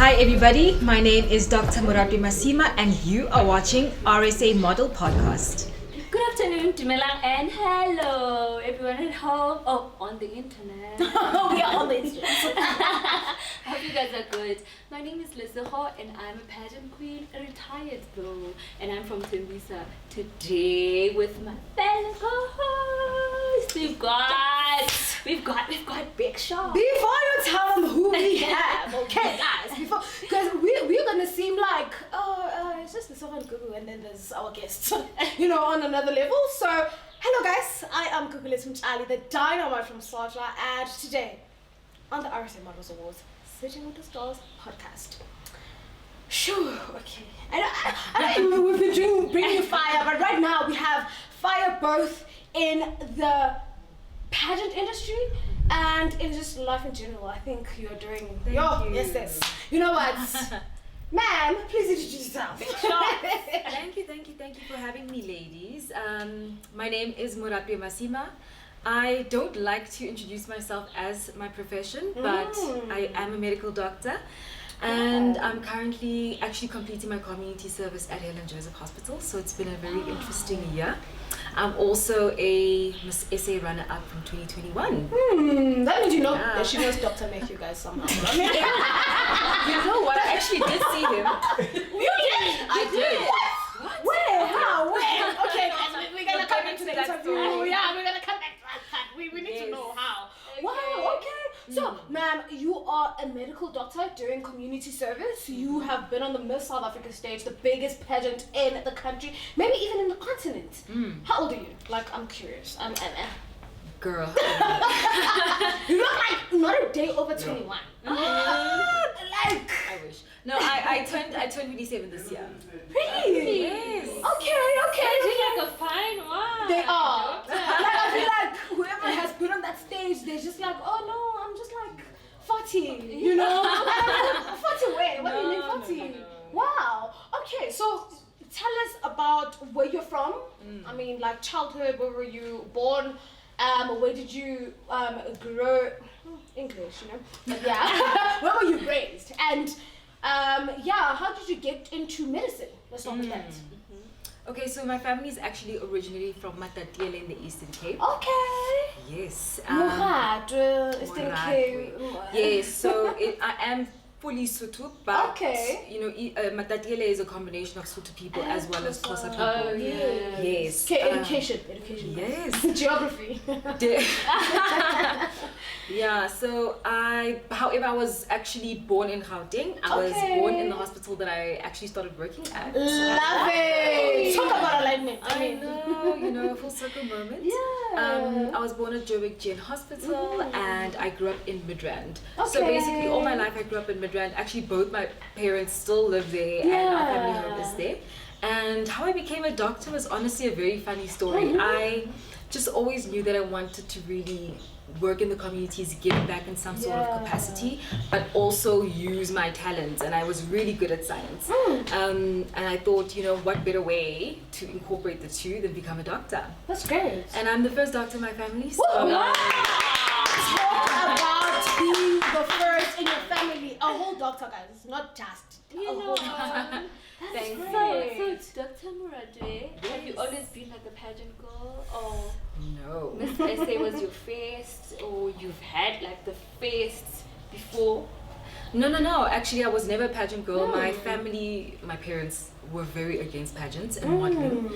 Hi everybody, my name is Dr.Moratwe Masima and you are watching RSA Model Podcast. Good afternoon, Dumelang, and hello everyone at home. Oh, on the internet. We are on the internet. Hope you guys are good. My name is Leseho and I'm a pageant queen, retired though, and I'm from Tembisa. Today with my fellow co-hosts, we've got Big Shot. Before you tell them who we have, okay, guys, because we're gonna seem like, it's just the Sohan Gugu and then there's our guests, on another level. So, hello guys, I am Kukulis from Charlie, the dynamite from Sarja, and today on the RSA Models Awards, Sitting with the Stars podcast. Sure, okay. I know we've been bringing fire, but right now we have fire both in the pageant industry and in just life in general. I think you're doing yes. You know what? Ma'am, please introduce yourself. Thank you for having me, ladies. My name is Moratwe Masima. I don't like to introduce myself as my profession, but I am a medical doctor. And I'm currently actually completing my community service at Helen Joseph Hospital, so it's been a very interesting year. I'm also a Miss SA runner-up from 2021. That means that she knows Dr. Make you guys somehow. You know what? I actually did see him. You did? I did. What? Where? How? Where? Okay, guys, we're gonna come back to that interview. story. Yeah, we're gonna come back to that. We need to know how. Okay. Wow, okay. So, ma'am, you are a medical doctor doing community service. You have been on the Miss South Africa stage, the biggest pageant in the country, maybe even in the continent. How old are you? Like, I'm curious. Girl. You look like not a day over 21. I wish. No, I turned 27 this year. Really? Yes. Okay. They're like a fine one. They are. I feel like whoever has been on that stage, they're just like, oh no, I'm just like 40, 40 where? What do you mean 40? No. Wow. Okay, so tell us about where you're from. I mean, like childhood, where were you born? Where did you grow? English, Yeah. Where were you raised? And how did you get into medicine? Let's start with that. Okay, so my family is actually originally from Matatiele in the Eastern Cape. Okay. Yes. Moratwe, Eastern Cape. Yes, so I am fully Sotho, but Okay. Matatiele is a combination of Sotho people as well as Xhosa people. Oh, yeah. Yes. Okay, education. Yes. Geography. Yeah, so however, I was actually born in Gauteng. I was born in the hospital that I actually started working at. Love it. Talk about alignment. I know, full circle moment. Yeah. I was born at Joburg Gen Hospital and I grew up in Midrand. Okay. So basically all my life I grew up in Midrand. Actually both my parents still live there and our family home is there. And how I became a doctor was honestly a very funny story. I just always knew that I wanted to really work in the communities, give back in some sort of capacity, but also use my talents, and I was really good at science. And I thought, what better way to incorporate the two than become a doctor? That's great. And I'm the first doctor in my family, so Wow. Talk about being the first in your family. A whole doctor, guys, not just a whole doctor. That's Thank great. So Dr. Moratwe, have you always been like a pageant girl, or no. Miss SA was your first, or you've had like the first before? No. Actually, I was never a pageant girl. My family, my parents were very against pageants and modeling.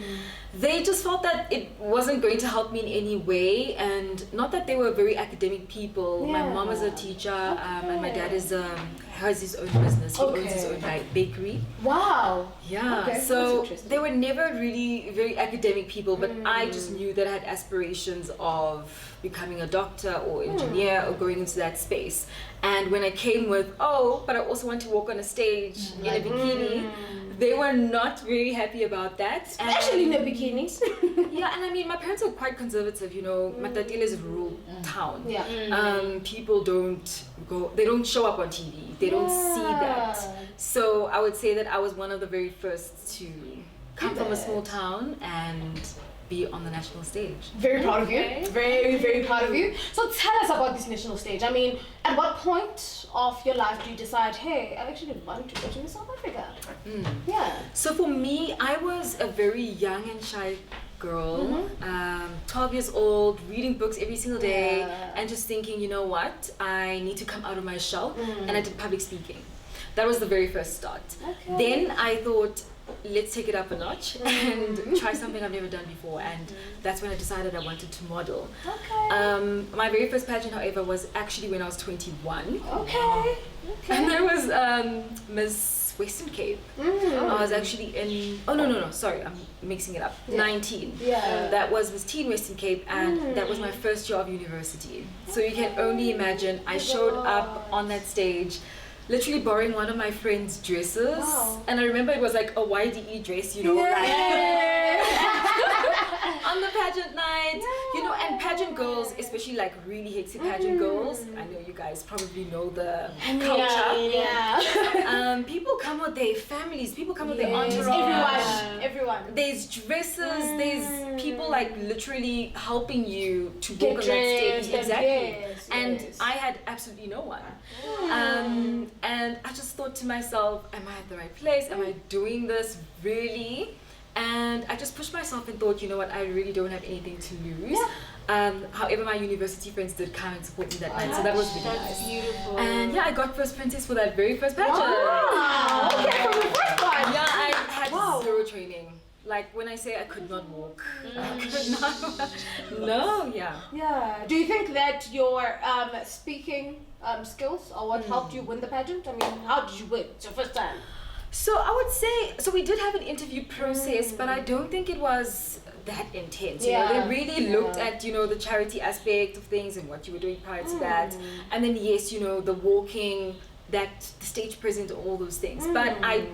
They just felt that it wasn't going to help me in any way, and not that they were very academic people. My mom is a teacher, and my dad has his own business. He owns his own bakery. Wow. Yeah, Okay, so that's interesting. they were never really very academic people, but I just knew that I had aspirations of becoming a doctor or engineer or going into that space. And when I came with, but I also want to walk on a stage in a bikini, they were not very happy about that. Especially in the bikinis. Yeah, and I mean, my parents are quite conservative, Matatiele is a rural town. Yeah. People they don't show up on TV. They don't see that. So I would say that I was one of the very first to come from a small town and be on the national stage. Very proud of you. Okay. Very, very proud of you. So tell us about this national stage. I mean, at what point of your life do you decide, hey, I actually want to go to South Africa? Yeah. So for me, I was a very young and shy girl, 12 years old, reading books every single day, and just thinking, you know what, I need to come out of my shell, and I did public speaking. That was the very first start. Okay. Then I thought, let's take it up a notch and try something I've never done before, and that's when I decided I wanted to model. Okay. My very first pageant, however, was actually when I was 21. Okay. And that was Miss Western Cape. I was actually in, sorry, I'm mixing it up. 19. Yeah. That was Miss Teen Western Cape, and that was my first year of university. So you can only imagine, I showed up on that stage literally borrowing one of my friend's dresses. Wow. And I remember it was like a YDE dress, you know, like on the pageant night, you know, and pageant girls, especially like really hexy pageant girls, I know you guys probably know the culture. Yeah. People come with their families, people come with their entourage. Everyone. There's dresses, there's people like literally helping you to Get walk on that stage. dressed, Exactly. And yes. I had absolutely no one. And I just thought to myself, am I at the right place? Am I doing this really? And I just pushed myself and thought, you know what, I really don't have anything to lose. However, my university friends did come and support me that night, so that was really That's nice. beautiful. And yeah, I got first princess for that very first pageant. Wow. Okay, from the first one. Yeah, I had zero training. Like when I say I could not walk, I could not walk. No, yeah. Yeah. Do you think that your speaking skills are what helped you win the pageant? I mean, how did you win? It's your first time. So I would say, so we did have an interview process, but I don't think it was that intense. You know, they really looked at, you know, the charity aspect of things and what you were doing prior to that. And then yes, you know, the walking, the stage presence, all those things. But I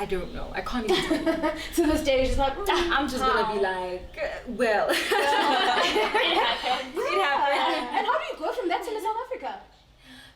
don't know. I can't even tell you. To this day, she's like, I'm just gonna be like, well, it happened. It happened. And how do you go from that to Miss South Africa?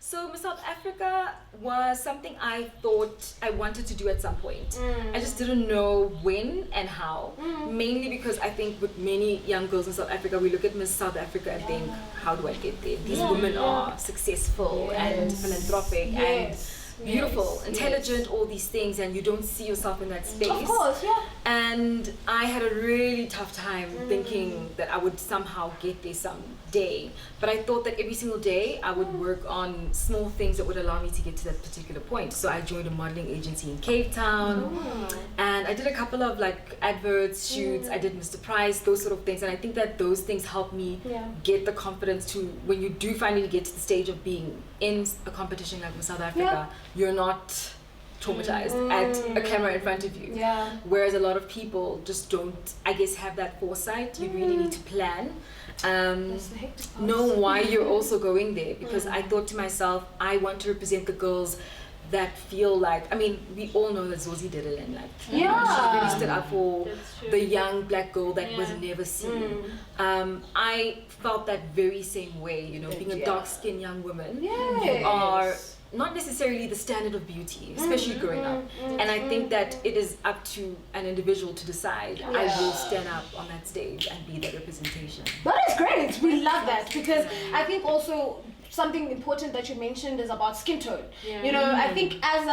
So Miss South Africa was something I thought I wanted to do at some point. I just didn't know when and how. Mainly because I think with many young girls in South Africa, we look at Miss South Africa and think, how do I get there? These women are successful and philanthropic and beautiful, intelligent, all these things, and you don't see yourself in that space. Of course, yeah. And I had a really tough time thinking that I would somehow get there someday. But I thought that every single day I would work on small things that would allow me to get to that particular point. So I joined a modeling agency in Cape Town, and I did a couple of like adverts, shoots. I did Mr. Price, those sort of things, and I think that those things helped me get the confidence to, when you do finally get to the stage of being in a competition like Miss South Africa, you're not traumatized at a camera in front of you. Whereas a lot of people just don't, I guess, have that foresight. You really need to plan. Know why you're also going there, because I thought to myself, I want to represent the girls that feel like, I mean, we all know that Zosie did it, and like, she really stood up for the young black girl that was never seen. I felt that very same way, you know, being a dark-skinned young woman. You are not necessarily the standard of beauty, especially growing up. And I think that it is up to an individual to decide, I will stand up on that stage and be that representation. That is great. We love that, because I think also something important that you mentioned is about skin tone. You know, I think and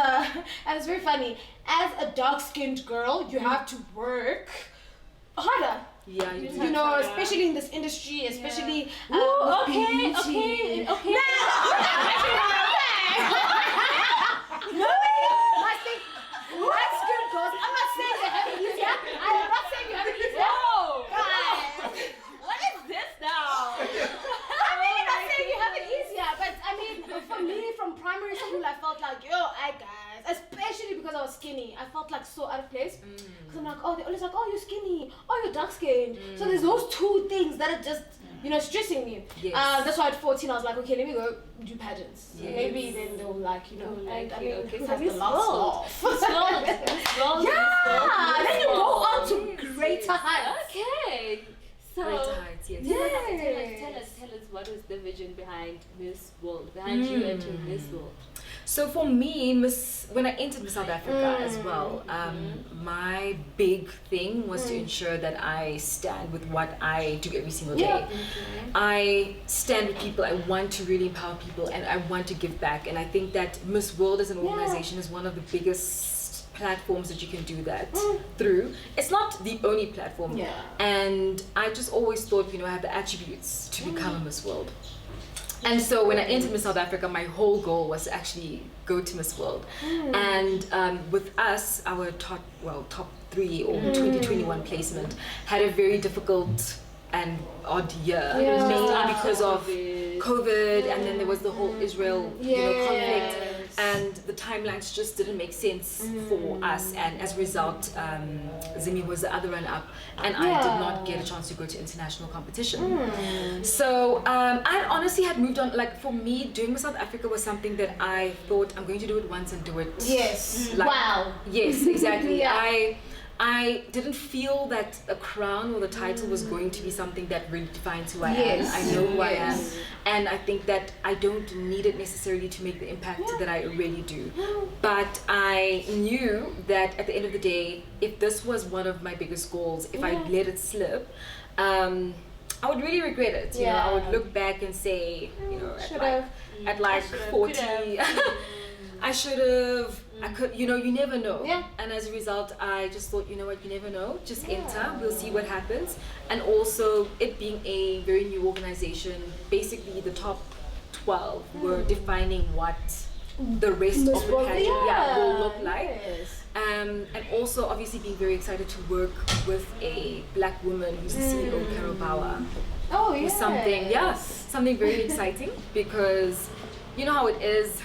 it's very funny, as a dark-skinned girl, you have to work harder. Yeah, you know, especially in this industry, especially okay. No, I think light skinned girls. I'm not saying they have it easier. I'm not saying you have it easier. What is this now? I'm really not saying you have it easier, but I mean, for me, from primary school, I felt like, guys, especially because I was skinny, I felt like so out of place. Because I'm like, they're always like, you're skinny, you're dark skinned. So there's those two things that are just, you know, stressing me. That's why at 14 I was like, okay, let me go do pageants. Maybe then they'll like, you know, and I mean, okay, who so has we the last laugh? Yeah, Then you go on to greater heights. Okay. So, Heights, yes. tell us what is the vision behind Miss World, behind you entering Miss World? So for me, when I entered Miss South Africa as well, my big thing was to ensure that I stand with what I do every single day. I stand with people. I want to really empower people, and I want to give back. And I think that Miss World as an organization is one of the biggest platforms that you can do that through. It's not the only platform. And I just always thought, I have the attributes to become a Miss World. And so when I entered Miss South Africa, my whole goal was to actually go to Miss World. And with us, our top 3 or 2021 placement had a very difficult and odd year, mainly because of COVID, and then there was the whole Israel conflict, and the timelines just didn't make sense for us, and as a result, Zimi was the other runner-up, and I did not get a chance to go to international competition. So I honestly had moved on. Like, for me, doing Miss South Africa was something that I thought I'm going to do it once and do it. Yes. Like, wow. Yes, exactly. I didn't feel that a crown or the title was going to be something that really defines who I am. I know who I am, and I think that I don't need it necessarily to make the impact that I already do. But I knew that at the end of the day, if this was one of my biggest goals, if I let it slip, I would really regret it. I would look back and say, at like 40, I should have. I could, you never know. And as a result, I just thought, you know what, you never know. Just enter, we'll see what happens. And also, it being a very new organization, basically the top 12 were defining what the rest of the pageant will look like. And also, obviously, being very excited to work with a black woman who's the CEO, Carol Bauer. Was something very exciting, because you know how it is.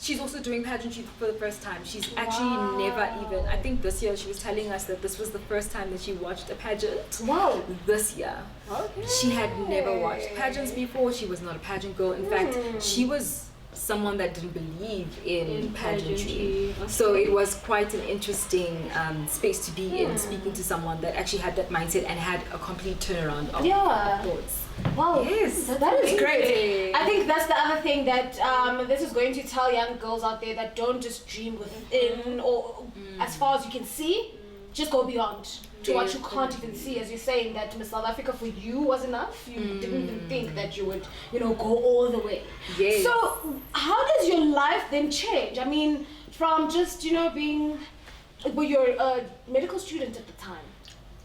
She's also doing pageantry for the first time. She's actually never even, I think this year she was telling us that this was the first time that she watched a pageant. Wow. This year. Okay. She had never watched pageants before. She was not a pageant girl. In fact, she was someone that didn't believe in pageantry. So it was quite an interesting space to be in, speaking to someone that actually had that mindset and had a complete turnaround of thoughts. Wow, yes, that is great. I think that's the other thing that this is going to tell young girls out there that don't just dream within or as far as you can see, just go beyond to what you can't even see. As you're saying that Miss South Africa for you was enough, you didn't even think that you would, go all the way. Yes. So how does your life then change? I mean, from just, being, were you a medical student at the time?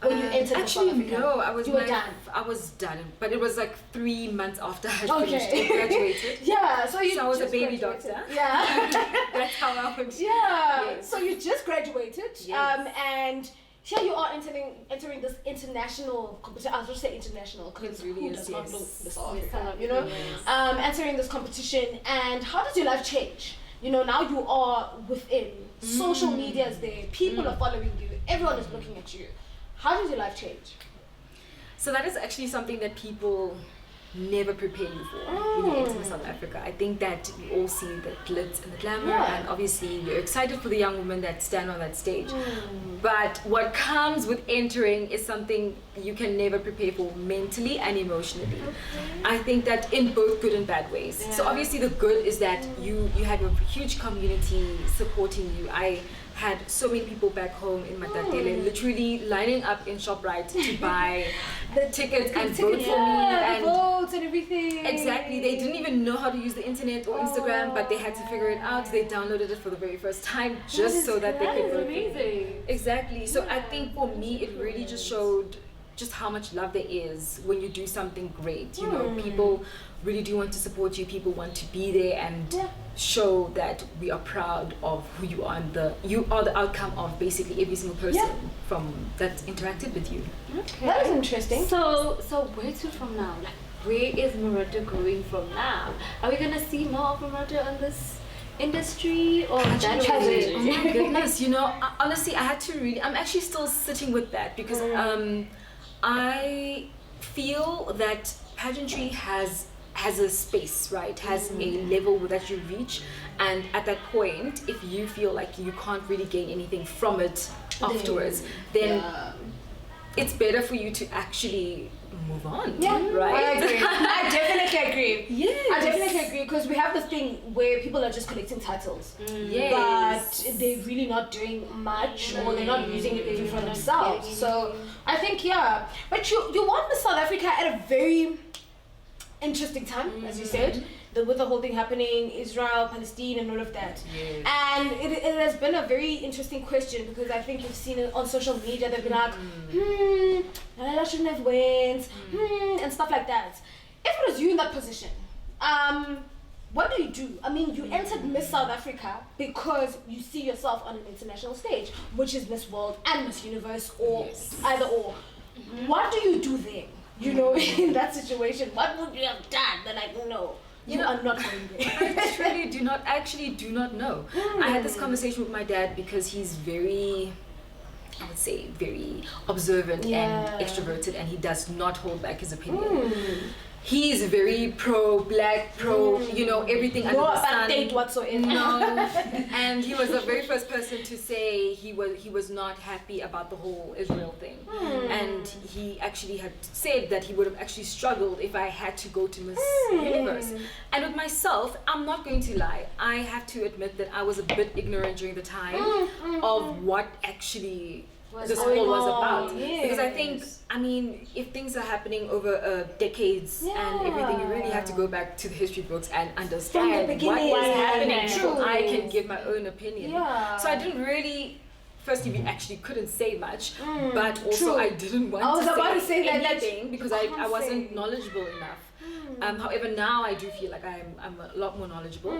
When you entered actually, South Africa? no, I was done. I was done, but it was like 3 months after I had finished and graduated. So I was a baby graduated. doctor. That's how I would. Yes. So you just graduated, and here you are entering this international competition. I'll just say international because who does not know this entering this competition. And how does your life change? Now you are within. Social media is there. People are following you. Everyone is looking at you. How does your life change? So that is actually something that people never prepare you for when you enter South Africa. I think that we all see the glitz and the glamour, and obviously we're excited for the young women that stand on that stage. But what comes with entering is something you can never prepare for mentally and emotionally. I think that in both good and bad ways. So obviously the good is that you have a huge community supporting you. I had so many people back home in Matatele literally lining up in ShopRite to buy the tickets and vote for me, and votes and everything. Exactly. They didn't even know how to use the internet or Instagram, but they had to figure it out. They downloaded it for the very first time just so that they could vote. Amazing. Exactly. So I think for me it really just showed just how much love there is when you do something great. People really do want to support you. People want to be there and show that we are proud of who you are, and you are the outcome of basically every single person from that interacted with you. Okay. That is interesting. So where to from now? Like, where is Moratwe going from now? Are we gonna see more of Moratwe on this industry or that? Oh my goodness, honestly, I had to really. I'm actually still sitting with that because I feel that pageantry has a space, right? Has a level that you reach, and at that point, if you feel like you can't really gain anything from it afterwards, then it's better for you to actually move on. Yeah, right. I agree. I definitely agree. Yes. I definitely agree because we have this thing where people are just collecting titles, Yes. but they're really not doing much, or they're not using it even for themselves. So I think but you won Miss South Africa at a very interesting time, as you said. With the whole thing happening, Israel, Palestine, and all of that. Yes. And it has been a very interesting question because I think you've seen it on social media. They've been like, Lalela shouldn't have went, and stuff like that. If it was you in that position, what do you do? I mean, you entered Miss South Africa because you see yourself on an international stage, which is Miss World and Miss Universe, or either or. What do you do then? You know, in that situation, what would you have done? They're like, no. You are not going there. I truly do not know. I had this conversation with my dad because he's very, I would say, very observant and extroverted, and he does not hold back his opinion. He's very pro-black, everything under the sun. No apartheid whatsoever. No, and he was the very first person to say he was not happy about the whole Israel thing, and he actually had said that he would have actually struggled if I had to go to Miss Universe. And with myself, I'm not going to lie, I have to admit that I was a bit ignorant during the time of what actually this all was about. Because I think, if things are happening over decades and everything, you really have to go back to the history books and understand what is happening so I can give my own opinion. So I didn't really, firstly, we actually couldn't say much, but also I didn't want to say anything because I wasn't knowledgeable enough. However, now I do feel like I'm a lot more knowledgeable.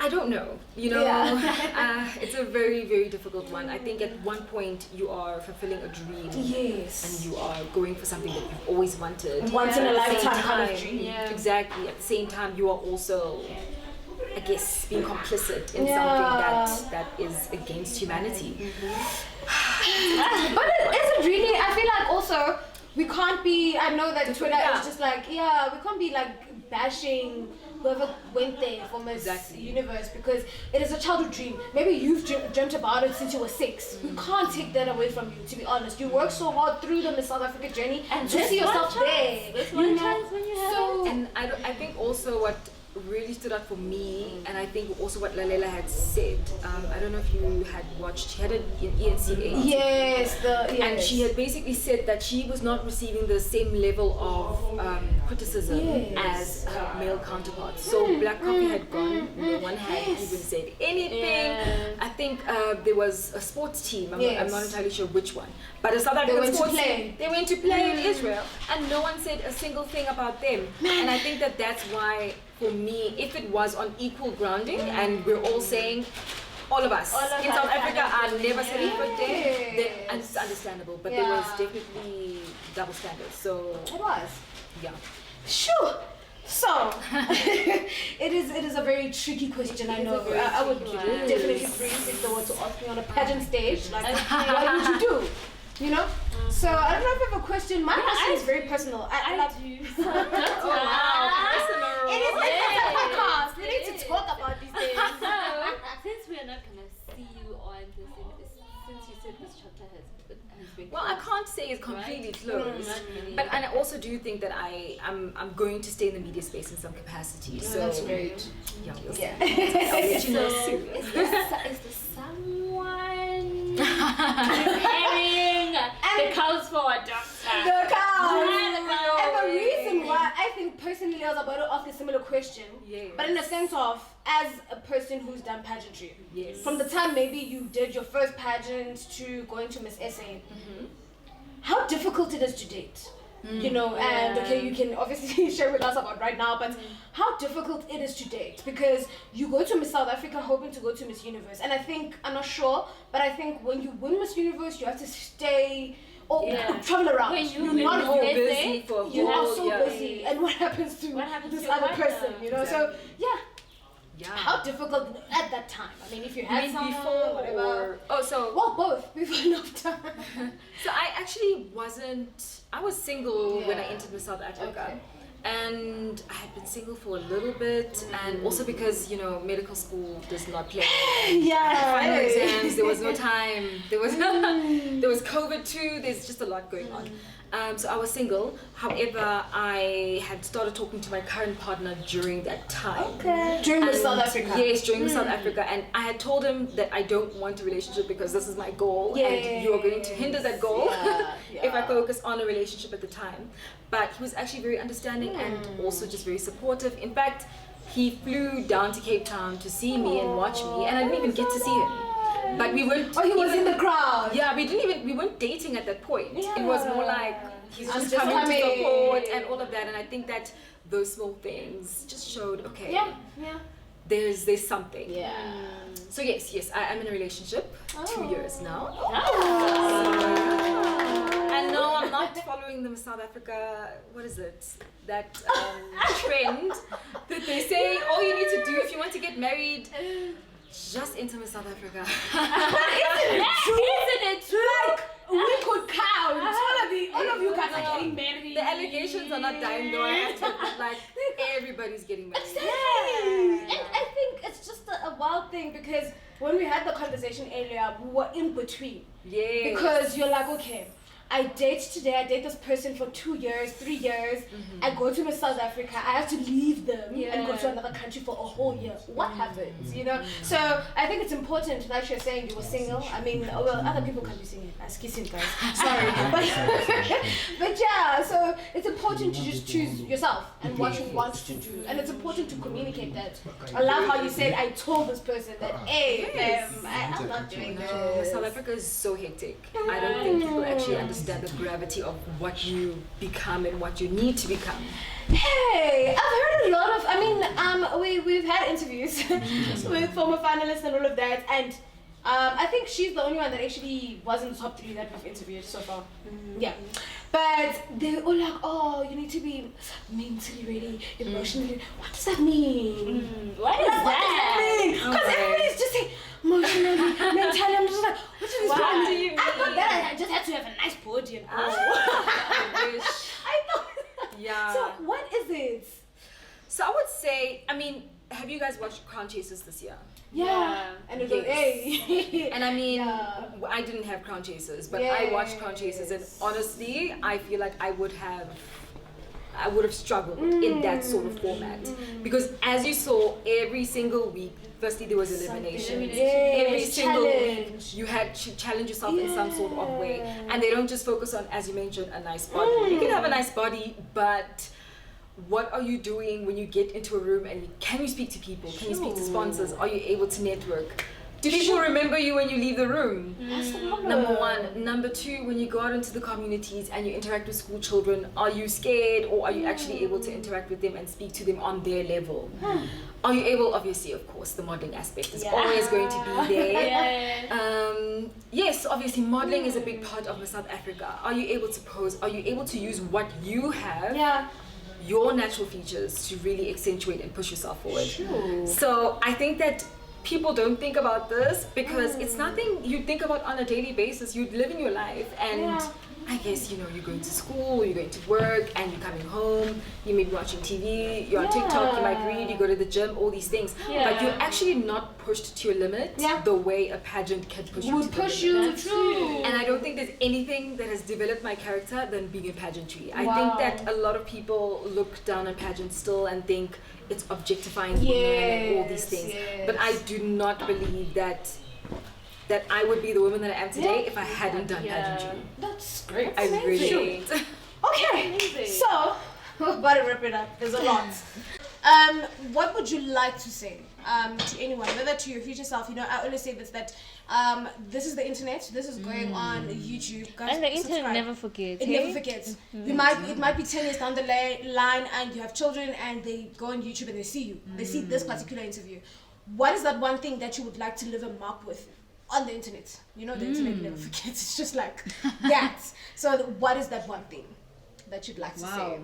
I don't know, it's a very, very difficult one. I think at one point you are fulfilling a dream. Yes. And you are going for something that you've always wanted. Once in a lifetime kind of dream. Yeah. Exactly. At the same time, you are also, I guess, being complicit in something that is against humanity. But it isn't really, I feel like also, we can't be, I know that Twitter is just like, we can't be like bashing whoever went there for Miss Universe because it is a childhood dream. Maybe you've dreamt about it since you were 6. We can't take that away from you, to be honest. You worked so hard through the Miss South Africa journey and to see yourself there. There's one chance when you have it. And I think also what really stood out for me, and I think also what Lalela had said, I don't know if you had watched, she had an ENCA. Yes, and she had basically said that she was not receiving the same level of criticism as her male counterparts. So Black Coffee had gone, no one had even said anything. I think there was a sports team, I'm not entirely sure which one, but a South African sports team, they went to play in Israel, and no one said a single thing about them. And I think that's why, for me, if it was on equal grounding and we're all saying, all of us in South Africa are never setting foot there, then it's understandable. But there was definitely double standards. So it was. Yeah. Sure. So it is a very tricky question. I know. I would definitely freeze if they were to ask me on a pageant stage, like, what would you do? You know? So I don't know if you have a question. My question is very personal. I do. Oh wow, personal. It is a podcast. We need to talk about these things. So, since we are not going to see you on this, since you said this chapter has been well, I can't say it's completely closed, but and I also do think that I'm going to stay in the media space in some capacity. So that's great. Yeah. I'll let you know soon. Is there someone preparing the cows for a doctor? The cows. Yeah, And the reason why I think personally I was about to ask a similar question, but in the sense of as a person who's done pageantry, from the time maybe you did your first pageant to going to Miss SA, how difficult it is to date. You know, and okay, you can obviously share with us about right now, but how difficult it is to date, because you go to Miss South Africa hoping to go to Miss Universe, and I think, I'm not sure, but I think when you win Miss Universe, you have to stay or travel around. When you're not busy for a you are whole so busy, and what happens to this other person, you know? So how difficult at that time? I mean, if you had someone, before whatever. or both before enough time. So I actually wasn't. I was single when I entered Miss South Africa, and I had been single for a little bit, and also because medical school does not play. Final exams, there was no time. There was there was COVID too. There's just a lot going on. So I was single. However, I had started talking to my current partner during that time. Okay. During Miss South Africa. Yes, during Miss South Africa, and I had told him that I don't want a relationship because this is my goal, and you are going to hinder that goal if I focus on a relationship at the time. But he was actually very understanding and also just very supportive. In fact, he flew down to Cape Town to see me and watch me, and I didn't even get to see him. But we weren't. Oh, he was in the crowd. Yeah, we weren't dating at that point. Yeah. It was more like he's just coming to support and all of that. And I think that those small things just showed, okay, there's something. Yeah. So yes, I'm in a relationship. 2 years now. And no, I'm not following the South Africa, what is it? That trend that they say all you need to do if you want to get married, just enter Miss South Africa. Isn't it true? Like, we could count. All of you guys are getting married. The allegations are not dying though, I have to admit, like, everybody's getting married. Exactly. And I think it's just a wild thing because when we had the conversation earlier, we were in between. Yeah. Because you're like, okay, I date this person for 2 years, 3 years. I go to Miss South Africa. I have to leave them and go to another country for a whole year. What happens, So I think it's important that you're saying you were single. I mean, well, other people can be single. As kissing guys. Sorry, but yeah. So it's important to just choose yourself and what you want to do, and it's important to communicate that. I love how you said I told this person that, hey, I'm not doing this. South Africa is so hectic. I don't think people actually understand the gravity of what you become and what you need to become. Hey, I've heard a lot of, we've had interviews with former finalists and all of that, and I think she's the only one that actually was in the top 3 that we've interviewed so far. Yeah. But they were all like, oh, you need to be mentally ready, emotionally. What does that mean? What does that mean? Because everybody's just saying emotionally, mentally. I'm just like, what does this mean? I thought that I just had to have a nice body and I wish. I thought. Yeah. So what is it? So I would say, have you guys watched Crown Chasers this year? Yeah. And it was, hey. And I didn't have Crown Chasers, but I watched Crown Chasers, and honestly, I feel like I would have struggled in that sort of format. Because as you saw, every single week, firstly there was elimination. Every single week you had to challenge yourself in some sort of way. And they don't just focus on, as you mentioned, a nice body. You can have a nice body, but what are you doing when you get into a room and can you speak to people? Can you speak to sponsors? Are you able to network? Do people remember you when you leave the room? Number 1. Number 2, when you go out into the communities and you interact with school children, are you scared or are you actually able to interact with them and speak to them on their level? Are you able, obviously, of course, the modeling aspect is always going to be there. Yes, obviously, modeling is a big part of Miss South Africa. Are you able to pose? Are you able to use what you have? Your natural features to really accentuate and push yourself forward. So I think that people don't think about this because it's nothing you think about on a daily basis. You live in your life, and I guess you're going to school, you're going to work, and you're coming home, you may be watching TV, you're on TikTok, you might read, you go to the gym, all these things. But you're actually not pushed to your limit the way a pageant can push you to the limit. True. And I don't think there's anything that has developed my character than being in pageantry. I think that a lot of people look down on pageants still and think it's objectifying women and all these things. But I do not believe that I would be the woman that I am today if I hadn't done pageantry. That's great. I really Okay, so we're about to wrap it up. There's a lot. What would you like to say to anyone, whether to your future self? I always say this, that this is the internet. This is going on YouTube. Guys, and the internet subscribe. never forgets. It never forgets. It might be 10 years down the line, and you have children, and they go on YouTube and they see you. They see this particular interview. What is that one thing that you would like to leave a mark with on the internet? The internet never forgets. It's just like that. So what is that one thing that you'd like to say?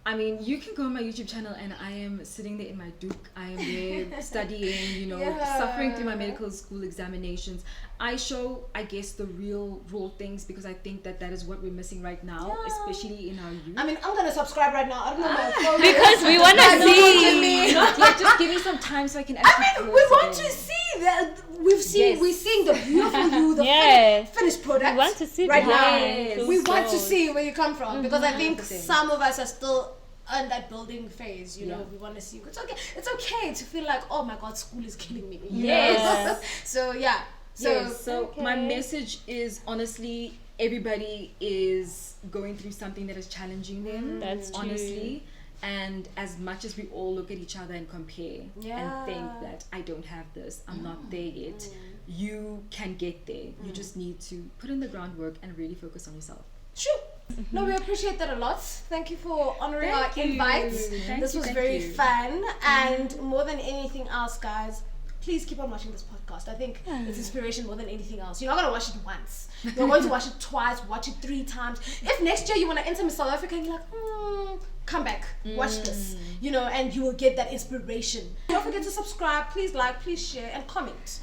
I mean, you can go on my YouTube channel and I am sitting there in my Duke. I am there studying, suffering through my medical school examinations. I show, I guess, the real raw things because I think that is what we're missing right now, especially in our youth. I mean, I'm gonna subscribe right now. I don't know my phone. Because we want to see. Just give me some time so I can actually. We want to see that. We're seeing the beautiful you, the finished product. We want to see right now. Yes. We want to see where you come from because I think some of us are still in that building phase. We want to see. It's okay to feel like, oh my God, school is killing me. Yes. So yeah. So my message is, honestly, everybody is going through something that is challenging them. That's true. Honestly. And as much as we all look at each other and compare and think that I don't have this, I'm not there yet, you can get there. You just need to put in the groundwork and really focus on yourself. Sure. No, we appreciate that a lot. Thank you for honoring our invite. This was very fun. And more than anything else, guys, please keep on watching this podcast. I think it's inspiration more than anything else. You're not going to watch it once. You're going to watch it twice, watch it 3 times. If next year you want to enter Miss South Africa and you're like, come back, watch this, and you will get that inspiration. Don't forget to subscribe. Please like, please share, and comment.